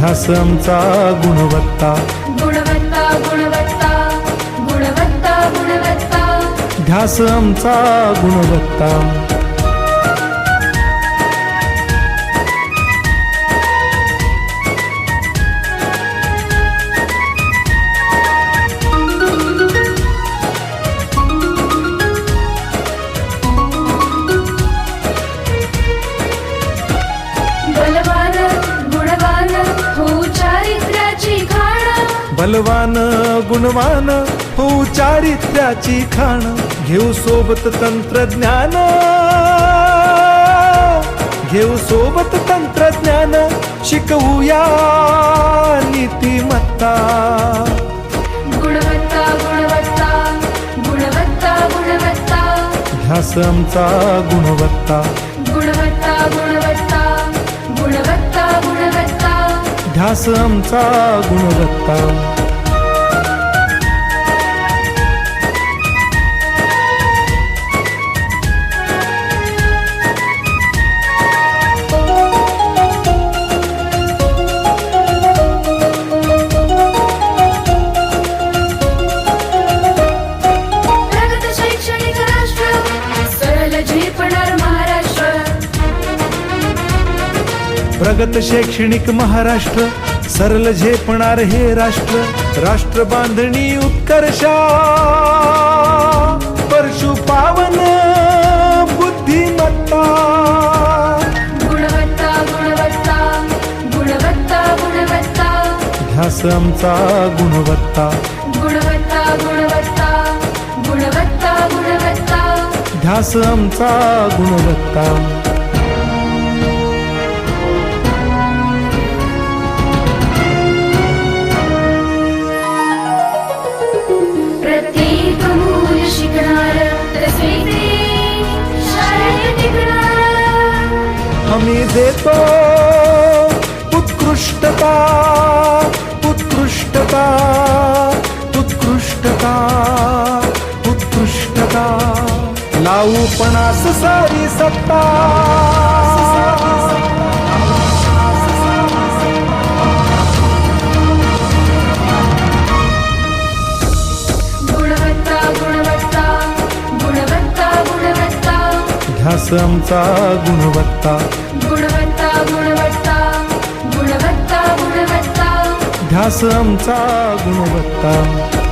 ध्यास आमचा गुणवत्ता, गुणवत्ता गुणवत्ता गुणवत्ता गुणवत्ता ध्यास आमचा गुणवत्ता. बलवान गुणवान हो चारित्र्याची खाण, बलवान गुणवान हो चारित्र्याची खाण, घेऊ सोबत तंत्रज्ञान, घेऊ सोबत तंत्रज्ञान, शिकवूया नीतिमत्ता. गुणवत्ता गुणवत्ता गुणवत्ता गुणवत्ता ध्यास आमचा गुणवत्ता, गुणवत्ता गुणवत्ता गुणवत्ता गुणवत्ता ध्यास आमचा गुणवत्ता. प्रगत शैक्षणिक राष्ट्र, सरळ झेपणार महाराष्ट्र. प्रगत शैक्षणिक महाराष्ट्र, सरल झेपणार हे राष्ट्र. राष्ट्र बांधणी उत्कर्षा, परशु पावन बुद्धिमत्ता. गुणवत्ता गुणवत्ता गुणवत्ता गुणवत्ता ध्यास आमचा गुणवत्ता, गुणवत्ता गुणवत्ता गुणवत्ता गुणवत्ता ध्यास आमचा गुणवत्ता. प्रत्येक मूल शिकणार, तसे ते शाळेत टिकणार. आम्ही देतो उत्कृष्टता, उत्कृष्टता, उत्कृष्टता, उत्कृष्टता. लावू पणास सारी सत्ता. गुणवत्ता गुणवत्ता गुणवत्ता गुणवत्ता ध्यास आमचा गुणवत्ता, गुणवत्ता गुणवत्ता गुणवत्ता गुणवत्ता ध्यास आमचा गुणवत्ता.